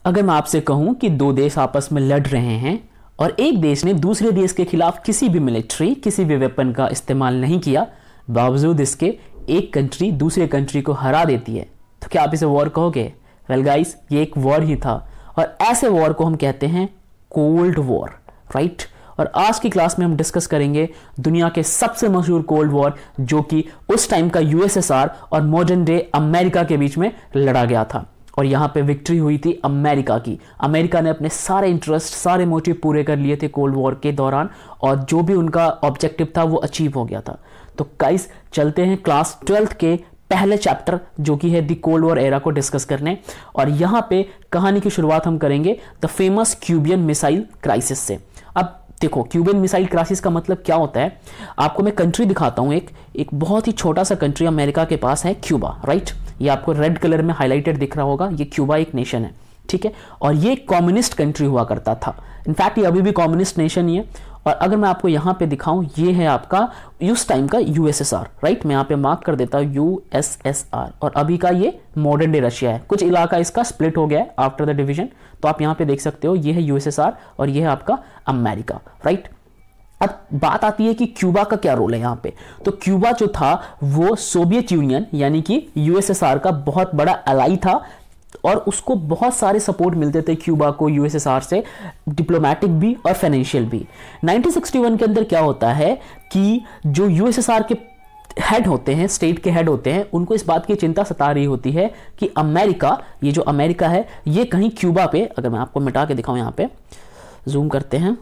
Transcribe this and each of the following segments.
अगर मैं आपसे कहूं कि दो देश आपस में लड़ रहे हैं और एक देश ने दूसरे देश के खिलाफ किसी भी मिलिट्री, किसी भी वेपन का इस्तेमाल नहीं किया, बावजूद इसके एक कंट्री दूसरे कंट्री को हरा देती है, तो क्या आप इसे वॉर कहोगे? वेल गाइस, ये एक वॉर ही था और ऐसे वॉर को हम कहते हैं कोल्ड वॉर, राइट। और आज की क्लास में हम डिस्कस करेंगे दुनिया के सबसे मशहूर कोल्ड वॉर, जो कि उस टाइम का यूएसएसआर और मॉडर्न डे अमेरिका के बीच में लड़ा गया था। और यहां पे विक्ट्री हुई थी अमेरिका की। अमेरिका ने अपने सारे इंटरेस्ट, सारे मोटिव पूरे कर लिए थे कोल्ड वॉर के दौरान, और जो भी उनका ऑब्जेक्टिव था वो अचीव हो गया था। तो गाइस, चलते हैं क्लास 12th के पहले चैप्टर जो कि है द कोल्ड वॉर एरा को डिस्कस करने। और यहां पे कहानी की शुरुआत हम करेंगे द फेमस क्यूबियन मिसाइल क्राइसिस से। अब देखो, क्यूबियन मिसाइल क्राइसिस का मतलब क्या होता है, आपको मैं कंट्री दिखाता हूं। एक बहुत ही छोटा सा कंट्री अमेरिका के पास है, क्यूबा, राइट। ये आपको रेड कलर में हाईलाइटेड दिख रहा होगा, ये क्यूबा एक नेशन है, ठीक है। और ये कम्युनिस्ट कंट्री हुआ करता था। इनफैक्ट ये अभी भी कम्युनिस्ट नेशन ही है। और अगर मैं आपको यहाँ पे दिखाऊं, ये है आपका उस टाइम का यूएसएसआर, राइट। मैं यहाँ पे मार्क कर देता हूँ यूएसएसआर, और अभी का ये मॉडर्न डे रशिया है। कुछ इलाका इसका स्प्लिट हो गया है आफ्टर द डिवीजन, तो आप यहाँ पे देख सकते हो, ये है यूएसएसआर और ये है आपका अमेरिका, राइट। अब बात आती है कि क्यूबा का क्या रोल है यहाँ पे। तो क्यूबा जो था वो सोवियत यूनियन यानी कि यूएसएसआर का बहुत बड़ा अलाई था, और उसको बहुत सारे सपोर्ट मिलते थे क्यूबा को यूएसएसआर से, डिप्लोमेटिक भी और फाइनेंशियल भी। 1961 के अंदर क्या होता है कि जो यूएसएसआर के हेड होते हैं, स्टेट के हेड होते हैं, उनको इस बात की चिंता सता रही होती है कि अमेरिका, ये जो अमेरिका है, ये कहीं क्यूबा पे, अगर मैं आपको मिटा के दिखाऊं, यहाँ पे जूम करते हैं,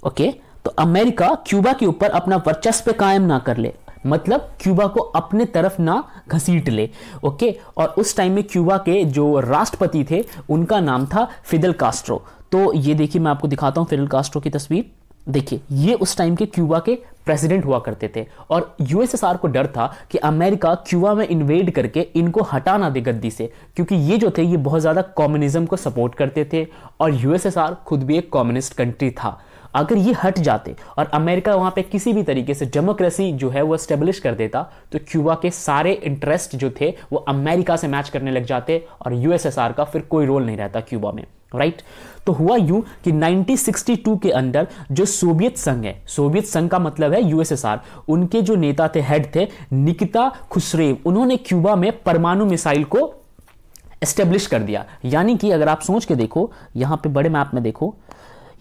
ओके, तो अमेरिका क्यूबा के ऊपर अपना वर्चस्व कायम ना कर ले, मतलब क्यूबा को अपने तरफ ना घसीट ले, ओके। और उस टाइम में क्यूबा के जो राष्ट्रपति थे उनका नाम था फिदेल कास्ट्रो। तो ये देखिए, मैं आपको दिखाता हूं फिदेल कास्ट्रो की तस्वीर। देखिए, ये उस टाइम के क्यूबा के प्रेसिडेंट हुआ करते थे, और यूएसएसआर को डर था कि अमेरिका क्यूबा में इन्वेड करके इनको हटा ना दे गद्दी से, क्योंकि ये जो थे ये बहुत ज्यादा कम्युनिज्म को सपोर्ट करते थे, और यूएसएसआर खुद भी एक कम्युनिस्ट कंट्री था। अगर ये हट जाते और अमेरिका वहां पे किसी भी तरीके से डेमोक्रेसी जो है वो एस्टेब्लिश कर देता, तो क्यूबा के सारे इंटरेस्ट जो थे वो अमेरिका से मैच करने लग जाते, और यूएसएसआर का फिर कोई रोल नहीं रहता क्यूबा में, राइट। तो हुआ यूं कि 1962 के अंदर जो सोवियत संघ है, सोवियत संघ का मतलब है यूएसएसआर, उनके जो नेता थे, हेड थे, निकिता खुसरेव, उन्होंने क्यूबा में परमाणु मिसाइल को एस्टेब्लिश कर दिया। यानी कि अगर आप सोच के देखो, यहां पे बड़े मैप में देखो,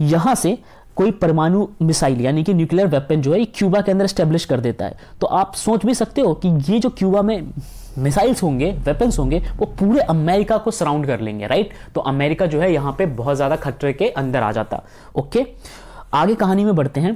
यहां से कोई परमाणु मिसाइल यानी कि न्यूक्लियर वेपन जो है क्यूबा के अंदर एस्टेब्लिश कर देता है, तो आप सोच भी सकते हो कि ये जो क्यूबा में मिसाइल्स होंगे, वेपन्स होंगे, वो पूरे अमेरिका को सराउंड कर लेंगे, राइट। तो अमेरिका जो है यहां पे बहुत ज्यादा खतरे के अंदर आ जाता, ओके। आगे कहानी में बढ़ते हैं।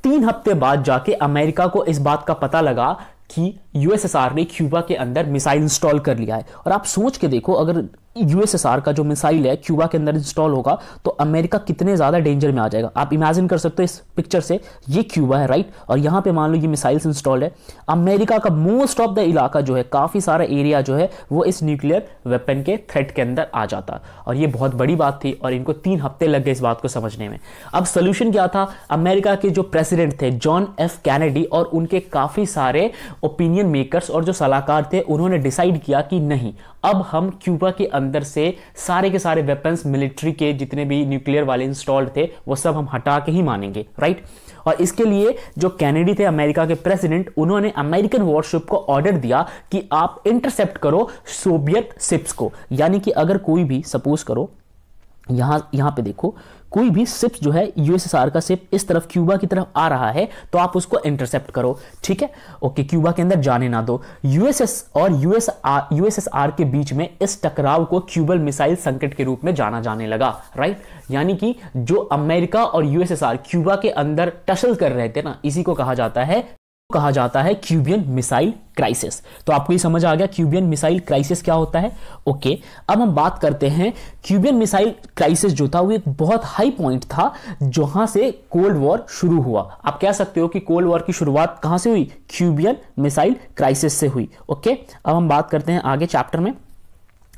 3 हफ्ते बाद जाके अमेरिका को इस बात का पता लगा कि यूएसएसआर ने क्यूबा के अंदर मिसाइल इंस्टॉल कर लिया है। और आप सोच के देखो, अगर यूएसएसआर का जो मिसाइल है क्यूबा के अंदर इंस्टॉल होगा तो अमेरिका कितने ज्यादा डेंजर में आ जाएगा। आप इमेजिन कर सकते हो इस पिक्चर से, ये क्यूबा है, राइट, और यहां पे मान लो ये मिसाइल्स इंस्टॉल्ड है। अमेरिका का मोस्ट ऑफ द इलाका जो है, काफी सारा एरिया जो है, वो इस न्यूक्लियर वेपन के थ्रेट के अंदर आ जाता, और ये बहुत बड़ी बात थी, और इनको 3 हफ्ते लग गए इस बात को समझने में। अब सोल्यूशन क्या था? अमेरिका के जो प्रेसिडेंट थे जॉन एफ कैनेडी और उनके काफी सारे ओपिनियन मेकर्स और जो सलाहकार थे, उन्होंने डिसाइड किया कि नहीं, अब हम क्यूबा के अंदर से सारे के सारे वेपन्स, मिलिट्री के जितने भी न्यूक्लियर वाले इंस्टॉल्ड थे, वो सब हम हटा के ही मानेंगे, राइट। और इसके लिए जो कैनेडी थे, अमेरिका के प्रेसिडेंट, उन्होंने अमेरिकन वॉरशिप को ऑर्डर दिया कि आप इंटरसेप्ट करो सोवियत शिप्स को। यानी कि अगर कोई भी, सपोज करो, यहां पे देखो, कोई भी शिप जो है, यूएसएसआर का शिप इस तरफ क्यूबा की तरफ आ रहा है, तो आप उसको इंटरसेप्ट करो, ठीक है, ओके। क्यूबा के अंदर जाने ना दो। यूएसएसआर के बीच में इस टकराव को क्यूबल मिसाइल संकट के रूप में जाना जाने लगा, राइट। यानी कि जो अमेरिका और यूएसएसआर क्यूबा के अंदर टसल कर रहे थे ना, इसी को कहा जाता है क्यूबियन मिसाइल क्राइसिस। तो आपको ये समझ आ गया क्यूबियन मिसाइल क्राइसिस क्या होता है, ओके। अब हम बात करते हैं, क्यूबियन मिसाइल क्राइसिस जो था वो एक बहुत हाई पॉइंट था जहां से कोल्ड वॉर शुरू हुआ। आप कह सकते हो कि कोल्ड वॉर की शुरुआत कहां से हुई? क्यूबियन मिसाइल क्राइसिस से हुई, ओके। अब हम बात करते हैं आगे चैप्टर में।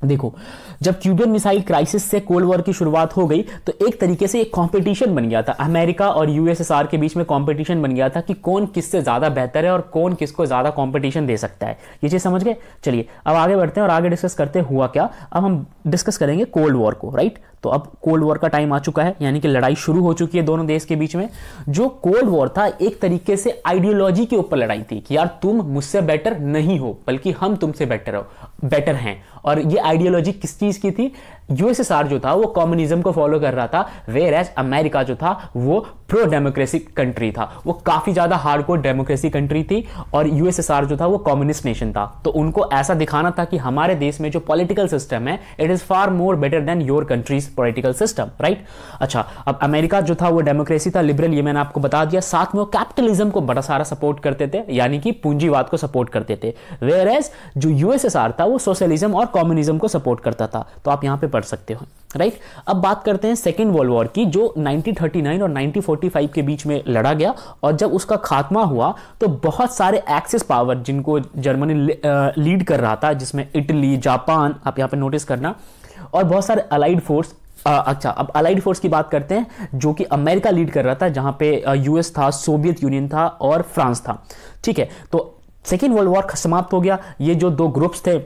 देखो, जब क्यूबन मिसाइल क्राइसिस से कोल्ड वॉर की शुरुआत हो गई तो एक तरीके से एक कंपटीशन बन गया था, अमेरिका और यूएसएसआर के बीच में कंपटीशन बन गया था कि कौन किससे ज्यादा बेहतर है और कौन किसको ज्यादा कंपटीशन दे सकता है। ये चीज समझ गए? चलिए अब आगे बढ़ते हैं और आगे डिस्कस करते हैं हुआ क्या। अब हम डिस्कस करेंगे कोल्ड वॉर को, राइट। तो अब कोल्ड वॉर का टाइम आ चुका है, यानी कि लड़ाई शुरू हो चुकी है दोनों देश के बीच में। जो कोल्ड वॉर था एक तरीके से आइडियोलॉजी के ऊपर लड़ाई थी कि यार तुम मुझसे बेटर नहीं हो बल्कि हम तुमसे बेटर हैं। और ये आइडियोलॉजी किस चीज की थी? यूएसएसआर जो था वो कम्युनिज्म को फॉलो कर रहा था, वेयर एज अमेरिका जो था वो प्रो डेमोक्रेसी कंट्री था, वो काफी ज्यादा हार्डकोर डेमोक्रेसी कंट्री थी, और यूएसएसआर जो था वो कम्युनिस्ट नेशन था। तो उनको ऐसा दिखाना था कि हमारे देश में जो पॉलिटिकल सिस्टम है it is far more better than your country's political system, right. अच्छा, अब अमेरिका जो था वो डेमोक्रेसी था, लिबरल, ये मैंने आपको बता दिया। साथ में वो कैपिटलिज्म को बड़ा सारा सपोर्ट करते थे, यानी कि पूंजीवाद को सपोर्ट करते थे, वेयर एज जो यूएसएसआर था वो सोशलिज्म और कम्युनिज्म को सपोर्ट करता था। तो आप यहां पे पढ़ सकते हो, राइट। अब बात करते हैं सेकेंड वर्ल्ड वॉर की, जो 1939 और 1945 के बीच में लड़ा गया। और जब उसका खात्मा हुआ तो बहुत सारे एक्सिस पावर जिनको जर्मनी लीड कर रहा था, जिसमें इटली, जापान, आप यहां पे नोटिस करना, और बहुत सारे अलाइड फोर्स। अच्छा, अब अलाइड फोर्स की बात करते हैं जो कि अमेरिका लीड कर रहा था, जहां पे यूएस था, सोवियत यूनियन था और फ्रांस था, ठीक है। तो सेकेंड वर्ल्ड वॉर समाप्त हो गया। ये जो दो ग्रुप्स थे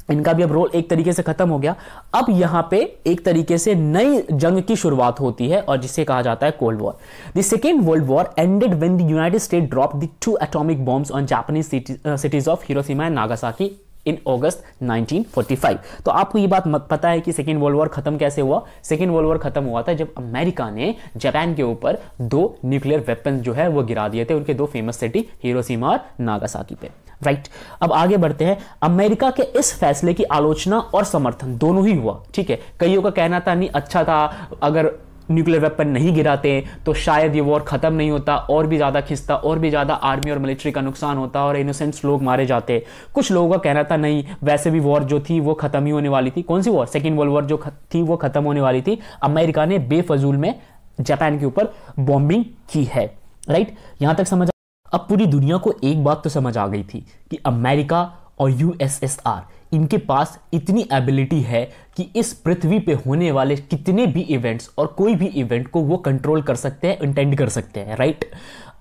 इनका भी अब रोल एक तरीके से खत्म हो गया। अब यहां पे एक तरीके से नई जंग की शुरुआत होती है और जिसे कहा जाता है cold war. The second world war ended when the United State dropped the 2 atomic bombs on Japanese cities of Hiroshima and Nagasaki in August 1945। तो आपको ये बात पता है कि सेकेंड वर्ल्ड वॉर खत्म कैसे हुआ? सेकेंड वर्ल्ड वॉर खत्म हुआ था जब अमेरिका ने जापान के ऊपर 2 न्यूक्लियर वेपन जो है वो गिरा दिए थे, उनके 2 फेमस सिटी हिरोशिमा और नागासाकी पे, राइट। अब आगे बढ़ते हैं। अमेरिका के इस फैसले की आलोचना और समर्थन दोनों ही हुआ, ठीक है। कईयों का कहना था नहीं अच्छा था, अगर न्यूक्लियर वेपन नहीं गिराते तो शायद ये वॉर खत्म नहीं होता, और भी ज्यादा खिंचता, और भी ज्यादा आर्मी और मिलिट्री का नुकसान होता और इनोसेंट्स लोग मारे जाते। कुछ लोगों का कहना था नहीं, वैसे भी वॉर जो थी वो खत्म ही होने वाली थी। कौन सी वॉर? सेकेंड वर्ल्ड वॉर जो थी वो खत्म होने वाली थी। अमेरिका ने बेफजूल में जापान के ऊपर बॉम्बिंग की है, राइट। यहां तक समझ। अब पूरी दुनिया को एक बात तो समझ आ गई थी कि अमेरिका और यूएसएसआर, इनके पास इतनी एबिलिटी है कि इस पृथ्वी पे होने वाले कितने भी इवेंट्स और कोई भी इवेंट को वो कंट्रोल कर सकते हैं, इंटेंड कर सकते हैं, राइट।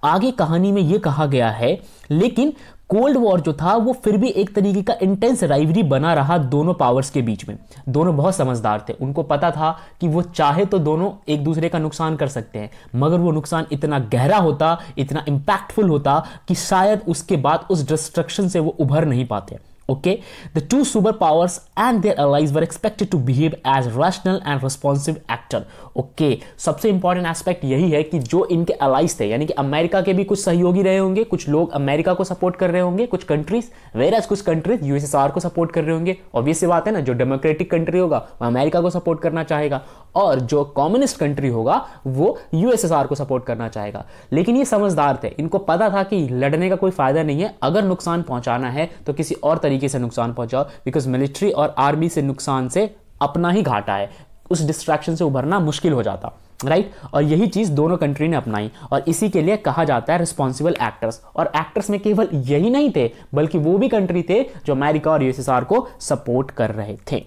आगे कहानी में ये कहा गया है, लेकिन कोल्ड वॉर जो था वो फिर भी एक तरीके का इंटेंस राइवरी बना रहा दोनों पावर्स के बीच में। दोनों बहुत समझदार थे, उनको पता था कि वो चाहे तो दोनों एक दूसरे का नुकसान कर सकते हैं, मगर वो नुकसान इतना गहरा होता, इतना इंपैक्टफुल होता कि शायद उसके बाद उस डिस्ट्रक्शन से वो उभर नहीं पाते। Okay, the two superpowers and their allies were expected to behave as rational and responsive actor. Okay, सबसे इंपॉर्टेंट एस्पेक्ट यही है कि जो इनके अलाइज थे, यानी कि अमेरिका के भी कुछ सहयोगी रहे होंगे, कुछ लोग अमेरिका को सपोर्ट कर रहे होंगे, कुछ कंट्रीज, वेरएज कुछ कंट्रीज यूएसएसआर को सपोर्ट कर रहे होंगे। ऑब्वियस सी बात है ना, जो डेमोक्रेटिक कंट्री होगा वो अमेरिका को सपोर्ट करना चाहेगा, और जो कम्युनिस्ट कंट्री होगा वो यूएसएसआर को सपोर्ट करना चाहेगा। लेकिन ये समझदार थे, इनको पता था कि लड़ने का कोई फायदा नहीं है, अगर नुकसान पहुंचाना है तो किसी और तरीके से नुकसान पहुंचाओ, बिकॉज मिलिट्री और आर्मी से नुकसान से अपना ही घाटा है, उस डिस्ट्रैक्शन से उभरना मुश्किल हो जाता, राइट। और यही चीज दोनों कंट्री ने अपनाई, और इसी के लिए कहा जाता है रिस्पॉन्सिबल एक्टर्स। और एक्टर्स में केवल यही नहीं थे, बल्कि वो भी कंट्री थे जो अमेरिका और यूएसएसआर को सपोर्ट कर रहे थे।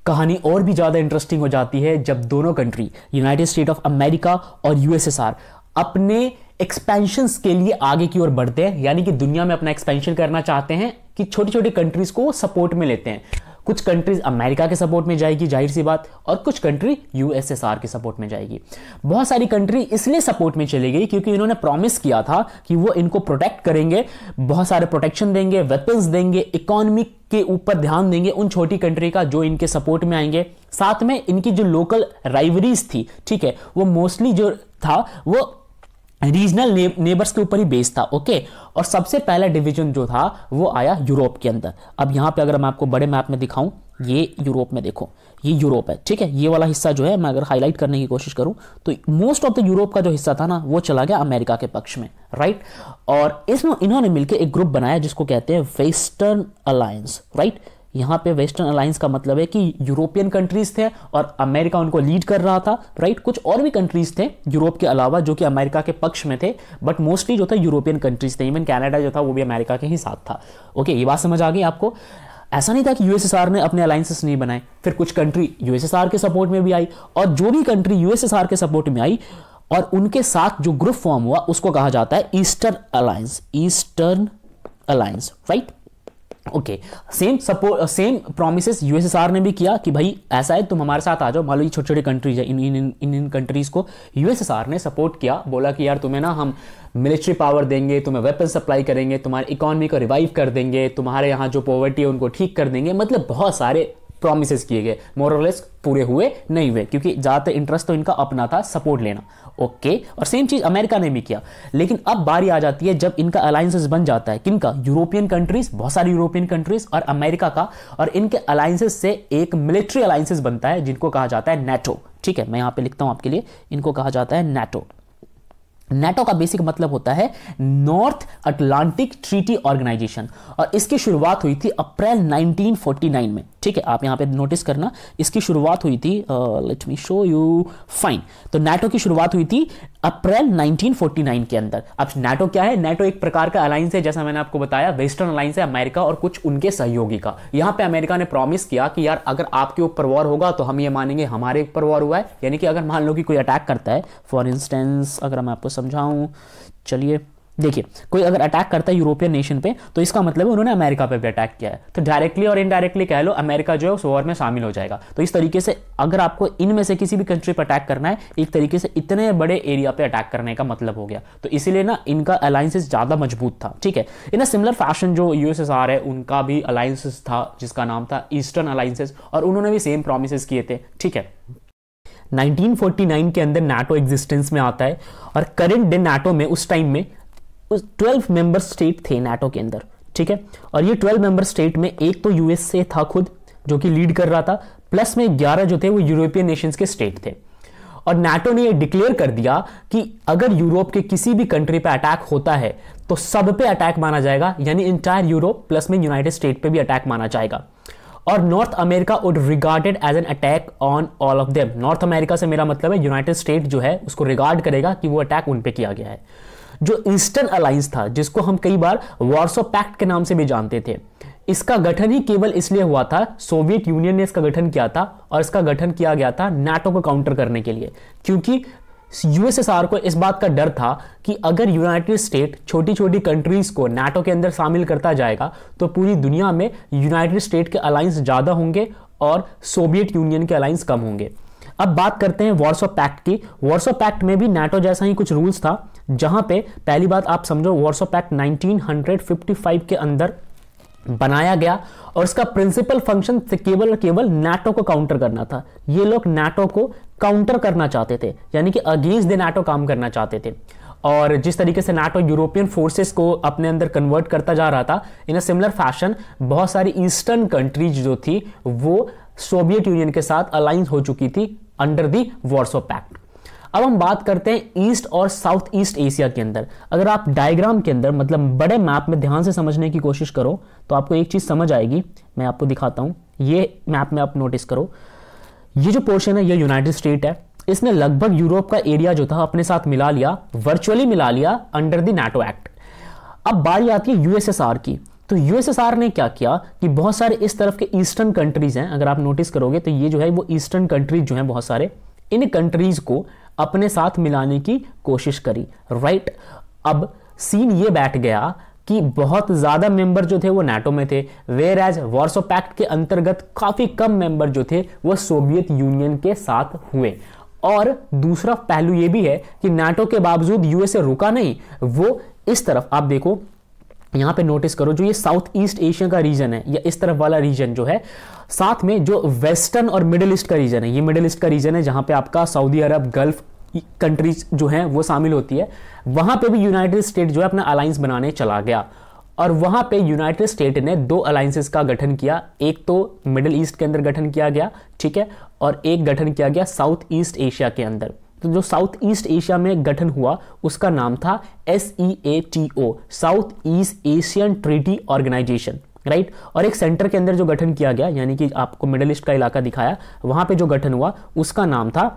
कहानी और भी ज्यादा इंटरेस्टिंग हो जाती है जब दोनों country, United state of America और यूएसएसआर, अपने एक्सपेंशंस के लिए आगे की ओर बढ़ते हैं, यानी कि दुनिया में अपना एक्सपेंशन करना चाहते हैं, कि छोटी छोटी कंट्रीज को सपोर्ट में लेते हैं। कुछ कंट्रीज अमेरिका के सपोर्ट में जाएगी, जाहिर सी बात, और कुछ कंट्री यूएसएसआर के सपोर्ट में जाएगी। बहुत सारी कंट्री इसलिए सपोर्ट में चली गई क्योंकि इन्होंने प्रॉमिस किया था कि वो इनको प्रोटेक्ट करेंगे, बहुत सारे प्रोटेक्शन देंगे, वेपन्स देंगे, इकोनॉमी के ऊपर ध्यान देंगे उन छोटी कंट्री का जो इनके सपोर्ट में आएंगे। साथ में इनकी जो लोकल राइवरीज थी, ठीक है, वो मोस्टली जो था वो रीजनल नेबर्स के ऊपर ही बेस्ड था। ओके, और सबसे पहला डिवीजन जो था वो आया यूरोप के अंदर। अब यहां पे अगर मैं आपको बड़े मैप में दिखाऊं, ये यूरोप में देखो, ये यूरोप है, ठीक है। ये वाला हिस्सा जो है, मैं अगर हाईलाइट करने की कोशिश करूं तो मोस्ट ऑफ द यूरोप का जो हिस्सा था ना, वो चला गया अमेरिका के पक्ष में, राइट। और इसमें इन्होंने मिलकर एक ग्रुप बनाया जिसको कहते हैं वेस्टर्न अलायंस, राइट। यहां पे वेस्टर्न अलायंस का मतलब है कि यूरोपियन कंट्रीज थे और अमेरिका उनको लीड कर रहा था, राइट। कुछ और भी कंट्रीज थे यूरोप के अलावा जो कि अमेरिका के पक्ष में थे, बट मोस्टली जो था यूरोपियन कंट्रीज थे। इवन कनाडा जो था वो भी अमेरिका के ही साथ था। ओके, ये बात समझ आ गई आपको। ऐसा नहीं था कि यूएसएसआर ने अपने अलायंसेस नहीं बनाए, फिर कुछ कंट्री यूएसएसआर के सपोर्ट में भी आई, और जो भी कंट्री यूएसएसआर के सपोर्ट में आई और उनके साथ जो ग्रुप फॉर्म हुआ उसको कहा जाता है eastern alliance, eastern alliance, right. Okay, same promises USSR ने भी किया कि भाई ऐसा है तुम हमारे साथ आ जाओ। मान लो ये छोटे छोटे कंट्रीज है, इन कंट्रीज को यूएसएसआर ने सपोर्ट किया, बोला कि यार तुम्हें ना हम मिलिट्री पावर देंगे, तुम्हें वेपन सप्लाई करेंगे, तुम्हारी इकोनॉमी को रिवाइव कर देंगे, तुम्हारे यहाँ जो पॉवर्टी है उनको ठीक कर देंगे, मतलब बहुत सारे प्रॉमिसेस किए गए, मोर और लेस पूरे हुए नहीं हुए, क्योंकि ज्यादातर इंटरेस्ट तो इनका अपना था सपोर्ट लेना। ओके, और सेम चीज अमेरिका ने भी किया। लेकिन अब बारी आ जाती है जब इनका अलायंसेस बन जाता है, किनका? यूरोपियन कंट्रीज, बहुत सारी यूरोपियन कंट्रीज और अमेरिका का, और इनके अलायंसेस से एक मिलिट्री अलायंसेस बनता है जिनको कहा जाता है नेटो। ठीक है, मैं यहां पे लिखता हूं आपके लिए, इनको कहा जाता है नेटो। नेटो का बेसिक मतलब होता है नॉर्थ अटलांटिक ट्रीटी ऑर्गेनाइजेशन, और इसकी शुरुआत हुई थी अप्रैल 1949 में। ठीक है, आप यहां पे नोटिस करना, इसकी शुरुआत हुई थी, let me show you, fine. तो नेटो की शुरुआत हुई थी अप्रैल 1949 के अंदर। अब नेटो क्या है? नेटो एक प्रकार का अलायंस है, जैसा मैंने आपको बताया, वेस्टर्न अलायंस है अमेरिका और कुछ उनके सहयोगी का। यहां पे अमेरिका ने प्रॉमिस किया कि यार अगर आपके ऊपर वॉर होगा तो हम ये मानेंगे हमारे ऊपर वॉर हुआ है, यानी कि अगर मान लो कि कोई अटैक करता है, फॉर इंस्टेंस अगर मैं आपको समझाऊं, चलिए देखिए, कोई अगर अटैक करता है यूरोपियन नेशन पे तो इसका मतलब है उन्होंने अमेरिका पे भी अटैक किया है, तो डायरेक्टली और इनडायरेक्टली कह लो अमेरिका जो है उस वॉर में शामिल हो जाएगा। तो इस तरीके से अगर आपको इनमें से किसी भी कंट्री पर अटैक करना है, एक तरीके से इतने बड़े एरिया पे अटैक करने का मतलब हो गया। तो इसीलिए ना इनका अलायंसेस ज्यादा मजबूत था। ठीक है, इन अ सिमिलर फैशन जो यूएसएसआर है उनका भी अलायंसेस था जिसका नाम था ईस्टर्न अलायंसेस, और उन्होंने भी सेम प्रॉमिसेस किए थे। ठीक है, 1949 के अंदर नाटो एग्जिस्टेंस में आता है, और करंट डे नाटो में उस टाइम में 12 मेंबर स्टेट थे नाटो के अंदर। ठीक है, और ये 12 मेंबर स्टेट में एक तो यूएसए था खुद जो कि लीड कर रहा था, प्लस में 11 जो थे वो यूरोपियन नेशंस के स्टेट थे। और नाटो ने ये डिक्लेयर कर दिया कि अगर यूरोप के किसी भी कंट्री पे अटैक होता है तो सब पे अटैक माना जाएगा, यानी इंटायर यूरोप प्लस में यूनाइटेड स्टेट पे भी अटैक माना जाएगा। और North America would regarded as an attack on all of them. North America से मेरा मतलब है यूनाइटेड स्टेट जो है उसको रिगार्ड करेगा कि वो अटैक उन पे किया गया है। जो ईस्टर्न अलायंस था, जिसको हम कई बार वार्सो पैक्ट के नाम से भी जानते थे, इसका गठन ही केवल इसलिए हुआ था, सोवियत यूनियन ने इसका गठन किया था, और इसका गठन किया गया था नाटो को काउंटर करने के लिए, क्योंकि यूएसएसआर को इस बात का डर था कि अगर यूनाइटेड स्टेट छोटी छोटी कंट्रीज को नाटो के अंदर शामिल करता जाएगा तो पूरी दुनिया में यूनाइटेड स्टेट के अलायंस ज्यादा होंगे और सोवियत यूनियन के अलायंस कम होंगे। अब बात करते हैं वार्सो पैक्ट की। वार्सो पैक्ट में भी नाटो जैसा ही कुछ रूल्स था, जहां पे पहली बात आप समझो, वार्सो पैक्ट 1955 के अंदर बनाया गया, और इसका प्रिंसिपल फंक्शन केवल और केवल नाटो को काउंटर करना था। ये लोग नाटो को काउंटर करना चाहते थे, यानी कि अगेंस्ट द नाटो काम करना चाहते थे। और जिस तरीके से नाटो यूरोपियन फोर्सेस को अपने अंदर कन्वर्ट करता जा रहा था, इन अ सिमिलर फैशन बहुत सारी ईस्टर्न कंट्रीज जो थी वो सोवियत यूनियन के साथ अलाइंस हो चुकी थी अंडर दी वार्सो पैक्ट। अब हम बात करते हैं ईस्ट और साउथ ईस्ट एशिया के अंदर। अगर आप डायग्राम के अंदर मतलब बड़े मैप में ध्यान से समझने की कोशिश करो तो आपको एक चीज समझ आएगी। मैं आपको दिखाता हूं, ये मैप में आप नोटिस करो, ये जो पोर्शन है ये यूनाइटेड स्टेट है। इसने लगभग यूरोप का एरिया जो था अपने साथ मिला लिया, वर्चुअली मिला लिया अंडर द नाटो एक्ट। अब बारी आती है यूएसएसआर की। तो यूएसएसआर ने क्या किया कि बहुत सारे इस तरफ के ईस्टर्न कंट्रीज हैं, अगर आप नोटिस करोगे तो ये जो है वो ईस्टर्न कंट्रीज जो हैं बहुत सारे, इन कंट्रीज को अपने साथ मिलाने की कोशिश करी। राइट, अब सीन ये बैठ गया कि बहुत ज्यादा मेंबर जो थे वो नाटो में थे, वेयर एज वार्सो पैक्ट के अंतर्गत काफी कम मेंबर जो थे वो सोवियत यूनियन के साथ हुए। और दूसरा पहलू ये भी है कि नाटो के बावजूद यूएसए रुका नहीं, वो इस तरफ आप देखो, यहां पे नोटिस करो, जो ये साउथ ईस्ट एशिया का रीजन है या इस तरफ वाला रीजन जो है, साथ में जो वेस्टर्न और मिडिल ईस्ट का रीजन है, ये मिडिल ईस्ट का रीजन है जहां पे आपका सऊदी अरब, गल्फ कंट्रीज जो हैं वो शामिल होती है, वहां पे भी यूनाइटेड स्टेट जो है अपना अलायंस बनाने चला गया। और वहां पे यूनाइटेड स्टेट ने दो अलायंसेस का गठन किया, एक तो मिडिल ईस्ट के अंदर गठन किया गया, ठीक है, और एक गठन किया गया साउथ ईस्ट एशिया के अंदर। तो जो साउथ ईस्ट एशिया में गठन हुआ उसका नाम था SEATO, South East Asian Treaty Organization. Right, और एक सेंटर के अंदर जो गठन किया गया, यानी कि आपको मिडिल ईस्ट का इलाका दिखाया, वहां पे जो गठन हुआ उसका नाम था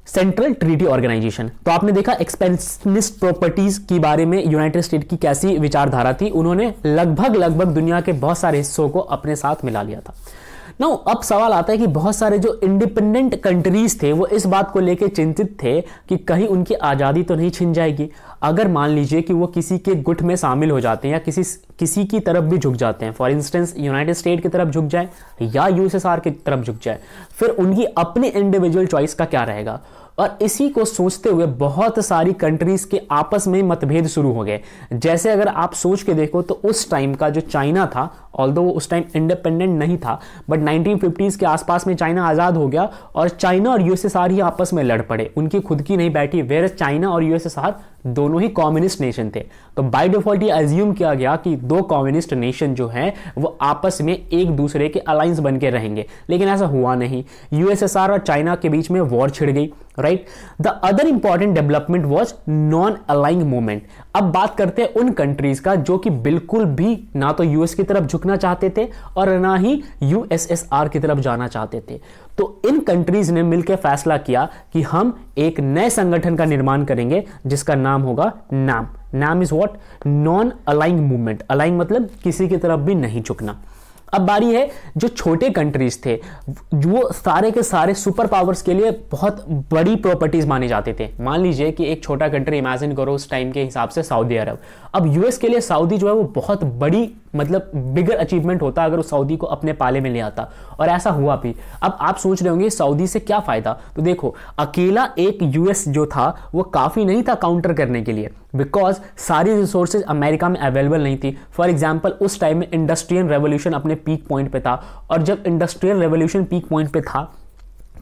सेंट्रल ट्रीटी ऑर्गेनाइजेशन। तो आपने देखा एक्सपेंशनिस्ट प्रॉपर्टीज के बारे में यूनाइटेड स्टेट की कैसी विचारधारा थी, उन्होंने लगभग दुनिया के बहुत सारे हिस्सों को अपने साथ मिला लिया था। नो अब सवाल आता है कि बहुत सारे जो इंडिपेंडेंट कंट्रीज थे वो इस बात को लेकर चिंतित थे कि कहीं उनकी आज़ादी तो नहीं छिन जाएगी। अगर मान लीजिए कि वो किसी के गुट में शामिल हो जाते हैं या किसी की तरफ भी झुक जाते हैं, फॉर इंस्टेंस यूनाइटेड स्टेट की तरफ झुक जाए या यूएसएसआर की तरफ झुक जाए, फिर उनकी अपनी इंडिविजुअल चॉइस का क्या रहेगा। और इसी को सोचते हुए बहुत सारी कंट्रीज के आपस में मतभेद शुरू हो गए। जैसे अगर आप सोच के देखो तो उस टाइम का जो चाइना था, ऑल्दो वो उस टाइम इंडिपेंडेंट नहीं था, बट 1950s के आसपास में चाइना आज़ाद हो गया और चाइना और यूएसएसआर ही आपस में लड़ पड़े, उनकी खुद की नहीं बैठी। वेयर चाइना और यूएसएसआर दोनों ही कम्युनिस्ट नेशन थे, तो बाय डिफॉल्ट ये अज्यूम किया गया कि दो कम्युनिस्ट नेशन जो हैं वो आपस में एक दूसरे के अलायंस बन के रहेंगे, लेकिन ऐसा हुआ नहीं। यूएसएसआर और चाइना के बीच में वॉर छिड़ गई, right. The other important development was non aligned movement. अब बात करते हैं उन कंट्रीज का जो कि बिल्कुल भी ना तो यूएस की तरफ झुकना चाहते थे और ना ही यूएसएसआर की तरफ जाना चाहते थे। तो इन कंट्रीज ने मिलकर फैसला किया कि हम एक नए संगठन का निर्माण करेंगे जिसका नाम होगा नाम। नाम is what? Non aligned movement. Aligned मतलब किसी की तरफ भी नहीं झुकना। अब बारी है जो छोटे कंट्रीज थे, वो सारे के सारे सुपर पावर्स के लिए बहुत बड़ी प्रॉपर्टीज माने जाते थे। मान लीजिए कि एक छोटा कंट्री इमेजिन करो उस टाइम के हिसाब से सऊदी अरब। अब यूएस के लिए सऊदी जो है वो बहुत बड़ी मतलब बिगर अचीवमेंट होता अगर उस सऊदी को अपने पाले में ले आता, और ऐसा हुआ भी। अब आप सोच रहे होंगे सऊदी से क्या फायदा, तो देखो अकेला एक यूएस जो था वो काफी नहीं था काउंटर करने के लिए, बिकॉज सारी रिसोर्सेज अमेरिका में अवेलेबल नहीं थी। फॉर एग्जाम्पल उस टाइम में इंडस्ट्रियल रेवोल्यूशन अपने पीक पॉइंट पे था, और जब इंडस्ट्रियल रेवोल्यूशन पीक पॉइंट पे था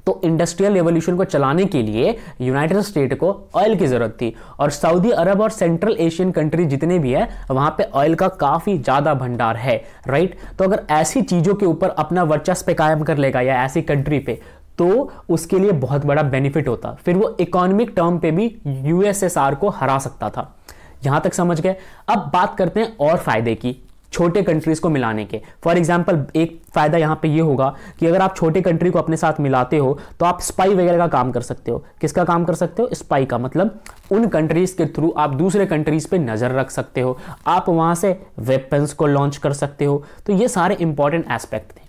तो इंडस्ट्रियल रेवोल्यूशन को चलाने के लिए यूनाइटेड स्टेट को ऑयल की जरूरत थी, और सऊदी अरब और सेंट्रल एशियन कंट्री जितने भी है वहां पे ऑयल का काफी ज्यादा भंडार है, राइट। तो अगर ऐसी चीजों के ऊपर अपना वर्चस्व कायम कर लेगा या ऐसी कंट्री पे, तो उसके लिए बहुत बड़ा बेनिफिट होता, फिर वो इकोनॉमिक टर्म पे भी यूएसएसआर को हरा सकता था। यहां तक समझ गए। अब बात करते हैं और फायदे की छोटे कंट्रीज को मिलाने के। फॉर एग्जांपल एक फायदा यहां पे ये होगा कि अगर आप छोटे कंट्री को अपने साथ मिलाते हो तो आप स्पाई वगैरह का काम कर सकते हो। किसका काम कर सकते हो? स्पाई का। मतलब उन कंट्रीज के थ्रू आप दूसरे कंट्रीज पे नजर रख सकते हो, आप वहां से वेपन्स को लॉन्च कर सकते हो। तो ये सारे इंपॉर्टेंट एस्पेक्ट थे।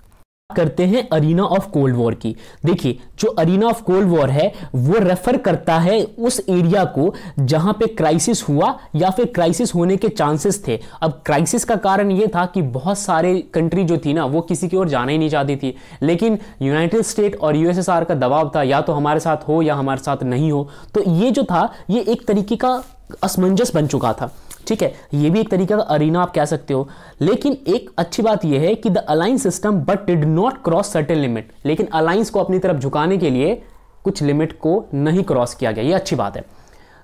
करते हैं अरीना ऑफ कोल्ड वॉर की। देखिए जो अरीना ऑफ कोल्ड वॉर है वो रेफर करता है उस एरिया को जहां पे क्राइसिस हुआ या फिर क्राइसिस होने के चांसेस थे। अब क्राइसिस का कारण ये था कि बहुत सारे कंट्री जो थी ना वो किसी की ओर जाना ही नहीं चाहती थी, लेकिन यूनाइटेड स्टेट और यूएसएसआर का दबाव था या तो हमारे साथ हो या हमारे साथ नहीं हो। तो ये जो था ये एक तरीके का असमंजस बन चुका था, ठीक है। ये भी एक तरीका का अरीना आप कह सकते हो। लेकिन एक अच्छी बात यह है कि the alliance system but did not cross certain limit. लेकिन अलायंस को अपनी तरफ झुकाने के लिए कुछ लिमिट को नहीं क्रॉस किया गया, ये अच्छी बात है।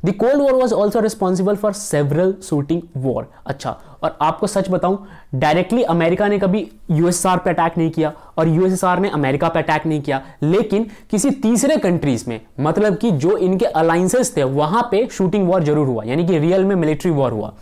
The cold war was also responsible for several shooting war. अच्छा, और आपको सच बताऊं, डायरेक्टली अमेरिका ने कभी यूएसएसआर पे अटैक नहीं किया और यूएसएसआर ने अमेरिका पे अटैक नहीं किया, लेकिन किसी तीसरे कंट्रीज में, मतलब कि जो इनके अलायंसेस थे वहां पे शूटिंग वॉर जरूर हुआ, यानी कि रियल में मिलिट्री वॉर हुआ।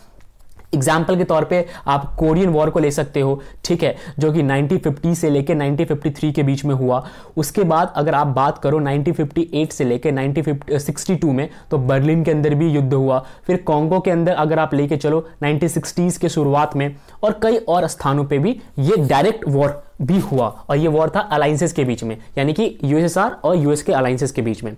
एग्जाम्पल के तौर पे आप कोरियन वॉर को ले सकते हो, ठीक है, जो कि 1950 से लेकर 1953 के बीच में हुआ। उसके बाद अगर आप बात करो 1958 से लेकर 1962 में, तो बर्लिन के अंदर भी युद्ध हुआ। फिर कॉन्गो के अंदर अगर आप लेके चलो 1960s के शुरुआत में, और कई और स्थानों पे भी ये डायरेक्ट वॉर भी हुआ, और ये वॉर था अलायंसेस के बीच में, यानी कि यूएसएसआर और यूएस के अलायंसेस के बीच में।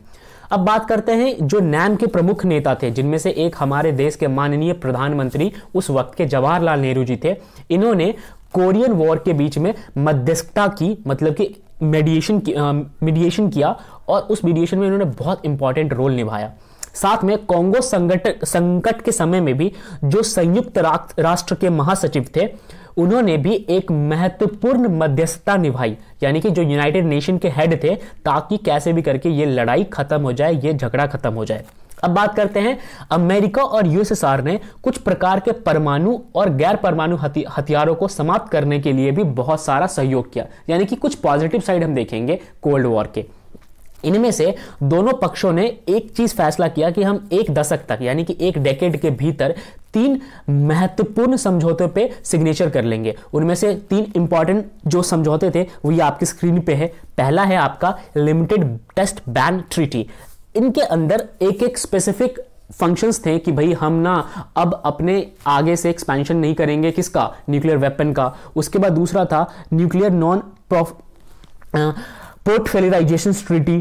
अब बात करते हैं जो नैम के प्रमुख नेता थे, जिनमें से एक हमारे देश के माननीय प्रधानमंत्री उस वक्त के जवाहरलाल नेहरू जी थे। इन्होंने कोरियन वॉर के बीच में मध्यस्थता की, मतलब कि मीडिएशन किया, और उस मीडिएशन में इन्होंने बहुत इंपॉर्टेंट रोल निभाया। साथ में कॉन्गो संकट के समय में भी जो संयुक्त राष्ट्र के महासचिव थे उन्होंने भी एक महत्वपूर्ण मध्यस्थता निभाई, यानी कि जो यूनाइटेड नेशन के हेड थे, ताकि कैसे भी करके ये लड़ाई खत्म हो जाए, ये झगड़ा खत्म हो जाए। अब बात करते हैं अमेरिका और यूएसएसआर ने कुछ प्रकार के परमाणु और गैर परमाणु हथियारों को समाप्त करने के लिए भी बहुत सारा सहयोग किया, यानी कि कुछ पॉजिटिव साइड हम देखेंगे कोल्ड वॉर के। इनमें से दोनों पक्षों ने एक चीज फैसला किया कि हम एक दशक तक, यानी कि एक डेकेड के भीतर 3 महत्वपूर्ण समझौतों पे सिग्नेचर कर लेंगे। उनमें से 3 इंपॉर्टेंट जो समझौते थे वो ये आपकी स्क्रीन पे है। पहला है आपका लिमिटेड टेस्ट बैन ट्रीटी। इनके अंदर एक एक स्पेसिफिक फंक्शंस थे कि भाई हम ना अब अपने आगे से एक्सपेंशन नहीं करेंगे, किसका, न्यूक्लियर वेपन का। उसके बाद दूसरा था nuclear non proliferation treaty,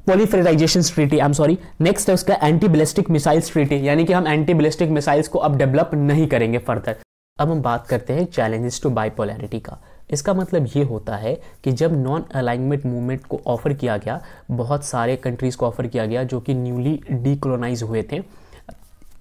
proliferation treaty, I am sorry. Next है उसका एंटी बैलिस्टिक मिसाइल्स ट्रीटी, यानी कि हम एंटी बैलिस्टिक मिसाइल्स को अब डेवलप नहीं करेंगे फर्दर। अब हम बात करते हैं चैलेंजेस टू बाइपोलैरिटी का। इसका मतलब ये होता है कि जब नॉन अलाइनमेंट मूवमेंट को ऑफर किया गया, बहुत सारे कंट्रीज़ को ऑफर किया गया जो कि न्यूली डीकोलोनाइज हुए थे।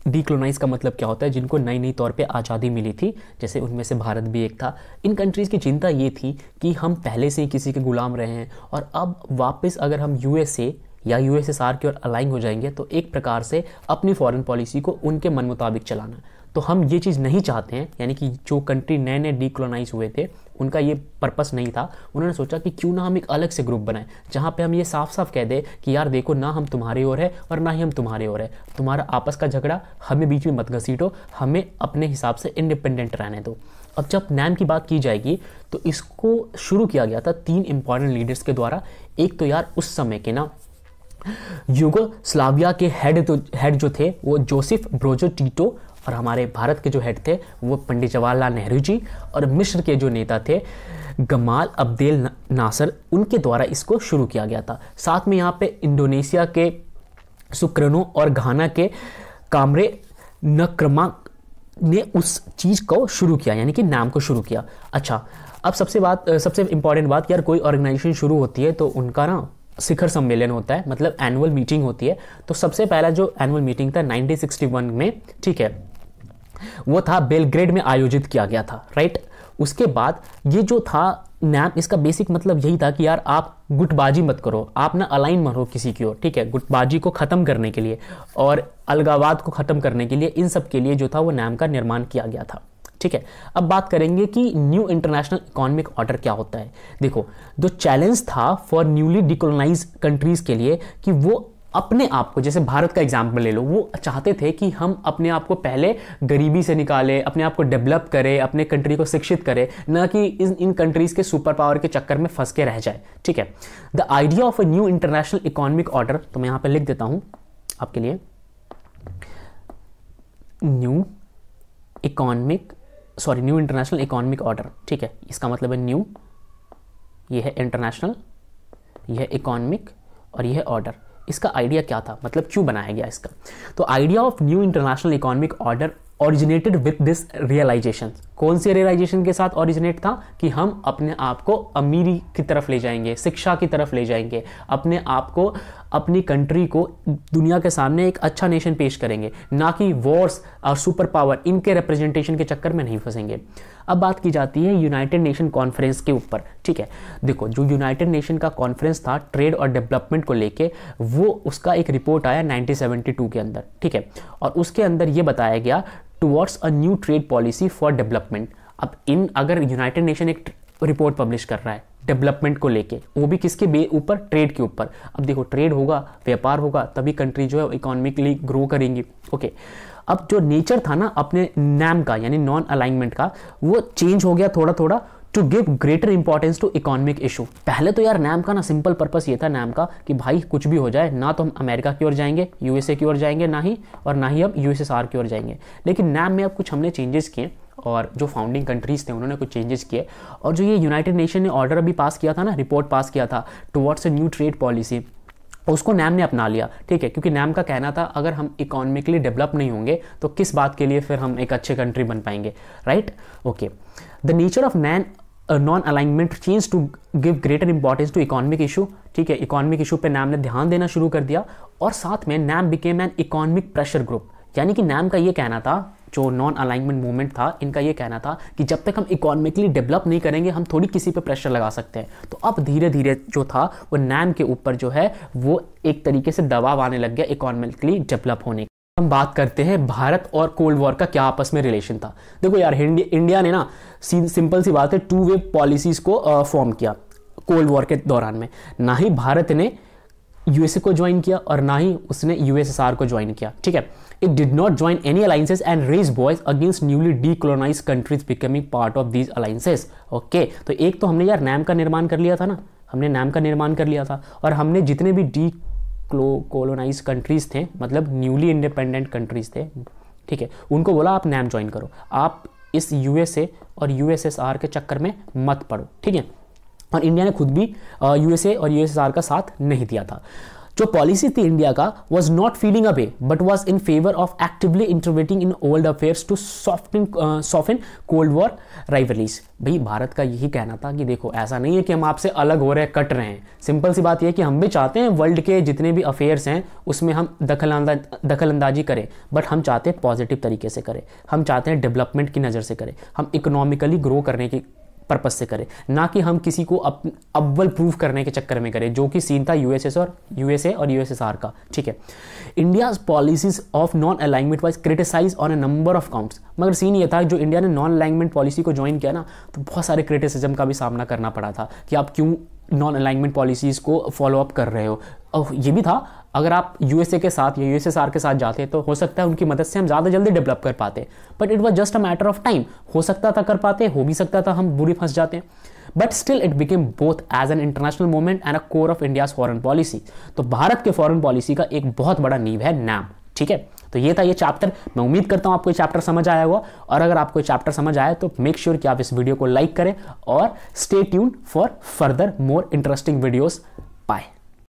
डीकोलोनाइज का मतलब क्या होता है, जिनको नई नई तौर पे आज़ादी मिली थी, जैसे उनमें से भारत भी एक था। इन कंट्रीज़ की चिंता ये थी कि हम पहले से ही किसी के गुलाम रहे हैं और अब वापस अगर हम यूएसए या यूएसएसआर की ओर अलाइन हो जाएंगे तो एक प्रकार से अपनी फॉरेन पॉलिसी को उनके मन मुताबिक चलाना। तो हम ये चीज़ नहीं चाहते हैं, यानी कि जो कंट्री नए नए डीकोलोनाइज हुए थे उनका ये पर्पस नहीं था। उन्होंने सोचा कि क्यों ना हम एक अलग से ग्रुप बनाएं जहाँ पे हम ये साफ साफ कह दें कि यार देखो, ना हम तुम्हारी ओर है और ना ही हम तुम्हारे ओर है, तुम्हारा आपस का झगड़ा हमें बीच में मत घसीटो, हमें अपने हिसाब से इंडिपेंडेंट रहने दो। अब जब नैम की बात की जाएगी तो इसको शुरू किया गया था 3 इंपॉर्टेंट लीडर्स के द्वारा। एक तो यार उस समय के ना यूगोस्लाविया के हेड जो थे वो जोसेफ ब्रोजो टीटो, और हमारे भारत के जो हेड थे वो पंडित जवाहरलाल नेहरू जी, और मिस्र के जो नेता थे गमाल अब्देल नासर, उनके द्वारा इसको शुरू किया गया था। साथ में यहाँ पे इंडोनेशिया के सुकर्नो और घाना के कामरे नक्रमा ने उस चीज़ को शुरू किया, यानी कि नाम को शुरू किया। अच्छा, अब सबसे इंपॉर्टेंट बात, यार कोई ऑर्गेनाइजेशन शुरू होती है तो उनका ना शिखर सम्मेलन होता है, मतलब एनुअल मीटिंग होती है। तो सबसे पहला जो एनुअल मीटिंग था 1961 में, ठीक है, वो था बेलग्रेड में आयोजित किया गया था, राइट। उसके बाद ये जो था नैम, इसका बेसिक मतलब यही था कि यार आप गुटबाजी मत करो, आप ना अलाइन मत हो किसी की ओर, ठीक है। गुटबाजी को खत्म करने के लिए और अलगावाद को खत्म करने के लिए, इन सब के लिए जो था वो नैम का निर्माण किया गया था, ठीक है। अब बात करेंगे कि न्यू इंटरनेशनल इकोनॉमिक ऑर्डर क्या होता है। देखो, जो चैलेंज था फॉर न्यूली डिकोलोनाइज कंट्रीज के लिए कि वो अपने आप को, जैसे भारत का एग्जाम्पल ले लो, वो चाहते थे कि हम अपने आप को पहले गरीबी से निकालें, अपने आप को डेवलप करें, अपने कंट्री को शिक्षित करें, न कि इन कंट्रीज के सुपर पावर के चक्कर में फंस के रह जाए, ठीक है। The idea of a new international economic order, तो मैं यहां पर लिख देता हूं आपके लिए, न्यू इंटरनेशनल इकोनॉमिक ऑर्डर, ठीक है। इसका मतलब है न्यू, ये है इंटरनेशनल, ये है इकोनॉमिक और ये है ऑर्डर। इसका आइडिया क्या था, मतलब क्यों बनाया गया इसका? तो idea of new international economic order originated with this realisation. कौन से रियलाइजेशन के साथ ओरिजिनेट था कि हम अपने आप को अमीरी की तरफ ले जाएंगे, शिक्षा की तरफ ले जाएंगे, अपने आप को, अपनी कंट्री को दुनिया के सामने एक अच्छा नेशन पेश करेंगे, ना कि वॉर्स और सुपर पावर इनके रिप्रेजेंटेशन के चक्कर में नहीं फंसेंगे। अब बात की जाती है यूनाइटेड नेशन कॉन्फ्रेंस के ऊपर, ठीक है। देखो, जो यूनाइटेड नेशन का कॉन्फ्रेंस था ट्रेड और डेवलपमेंट को लेके, वो उसका एक रिपोर्ट आया 1972 के अंदर, ठीक है। और उसके अंदर ये बताया गया towards a new trade policy for development. अब अगर यूनाइटेड नेशन एक रिपोर्ट पब्लिश कर रहा है डेवलपमेंट को लेके, वो भी किसके ऊपर, ट्रेड के ऊपर। अब देखो, ट्रेड होगा, व्यापार होगा, तभी कंट्री जो है इकोनॉमिकली ग्रो करेंगी, ओके। अब जो नेचर था ना अपने नैम का, यानी नॉन अलाइनमेंट का, वो चेंज हो गया थोड़ा थोड़ा to give greater importance to economic issue. पहले तो यार नैम का ना सिंपल पर्पस ये था नैम का कि भाई कुछ भी हो जाए, ना तो हम अमेरिका की ओर जाएंगे, यूएसए की ओर जाएंगे, ना ही हम यूएसएसआर की ओर जाएंगे। लेकिन नैम में अब कुछ हमने चेंजेस किए, और जो फाउंडिंग कंट्रीज थे उन्होंने कुछ चेंजेस किए, और जो ये यूनाइटेड नेशन ने ऑर्डर अभी पास किया था ना, रिपोर्ट पास किया था towards a new trade policy, उसको नैम ने अपना लिया, ठीक है। क्योंकि नैम का कहना था अगर हम इकोनॉमिकली डेवलप नहीं होंगे तो किस बात के लिए फिर हम एक अच्छे कंट्री बन पाएंगे, right, okay. The nature of non alignment change to give greater importance to economic issue, ठीक है। इकोनॉमिक इशू पे नैम ने ध्यान देना शुरू कर दिया, और साथ में NAM became an economic pressure group. यानी कि नैम का ये कहना था, जो नॉन अलाइनमेंट मूवमेंट था, इनका ये कहना था कि जब तक हम इकोनॉमिकली डेवलप नहीं करेंगे हम थोड़ी किसी पे प्रेशर लगा सकते हैं। तो अब धीरे धीरे जो था वो नैम के ऊपर जो है वो एक तरीके से दबाव आने लग गया इकोनॉमिकली डेवलप होने का। हम बात करते हैं भारत और कोल्ड वॉर का क्या आपस में रिलेशन था। देखो यार, इंडिया ने ना सिंपल सी बात है 2 वे पॉलिसीज को फॉर्म किया कोल्ड वॉर के दौरान में। ना ही भारत ने यूएसए को ज्वाइन किया और ना ही उसने यूएसएसआर को ज्वाइन किया, ठीक है। It did not join any alliances and raise voice against newly decolonise countries becoming part of these alliances, okay. तो एक तो हमने यार नैम का निर्माण कर लिया था ना, हमने नैम का निर्माण कर लिया था, और हमने जितने भी कॉलोनाइज कंट्रीज थे, मतलब न्यूली इंडिपेंडेंट कंट्रीज थे, ठीक है, उनको बोला आप नैम ज्वाइन करो, आप इस यूएसए और यूएसएसआर के चक्कर में मत पड़ो, ठीक है। और इंडिया ने खुद भी यूएसए और यूएसएसआर का साथ नहीं दिया था। जो पॉलिसी थी इंडिया का was not feeling away but was in favour of actively intervening in world affairs to soften cold war rivalries. भाई भारत का यही कहना था कि देखो ऐसा नहीं है कि हम आपसे अलग हो रहे हैं, कट रहे हैं, सिंपल सी बात यह है कि हम भी चाहते हैं वर्ल्ड के जितने भी अफेयर्स हैं उसमें हम दखल अंदाजी करें, बट हम चाहते हैं पॉजिटिव तरीके से करें, हम चाहते हैं डेवलपमेंट की नज़र से करें, हम इकोनॉमिकली ग्रो करने की पर्पज से करें, ना कि हम किसी को अव्वल प्रूव करने के चक्कर में करें, जो कि सीन था यूएसए और यूएसएसआर का, ठीक है। India's policies of non alignment was criticise on a number of counts, मगर सीन ये था जो इंडिया ने नॉन अलाइनमेंट पॉलिसी को ज्वाइन किया ना, तो बहुत सारे क्रिटिसिज्म का भी सामना करना पड़ा था कि आप क्यों नॉन अलाइनमेंट पॉलिसीज को फॉलो अप कर रहे हो। और ये भी था अगर आप यूएसए के साथ या यूएसएसआर के साथ जाते तो हो सकता है उनकी मदद से हम ज़्यादा जल्दी डेवलप कर पाते, but it was just a matter of time. हो सकता था कर पाते, हो भी सकता था हम बुरी फंस जाते, but still it became both as an international movement and a core of India's foreign policy. तो भारत के फॉरेन पॉलिसी का एक बहुत बड़ा नींव है नैम, ठीक है। तो ये था ये चैप्टर। मैं उम्मीद करता हूँ आपको ये चैप्टर समझ आया होगा, और अगर आपको ये चैप्टर समझ आया तो मेक श्योर कि आप इस वीडियो को लाइक करें और stay tuned for further more interesting videos. Bye.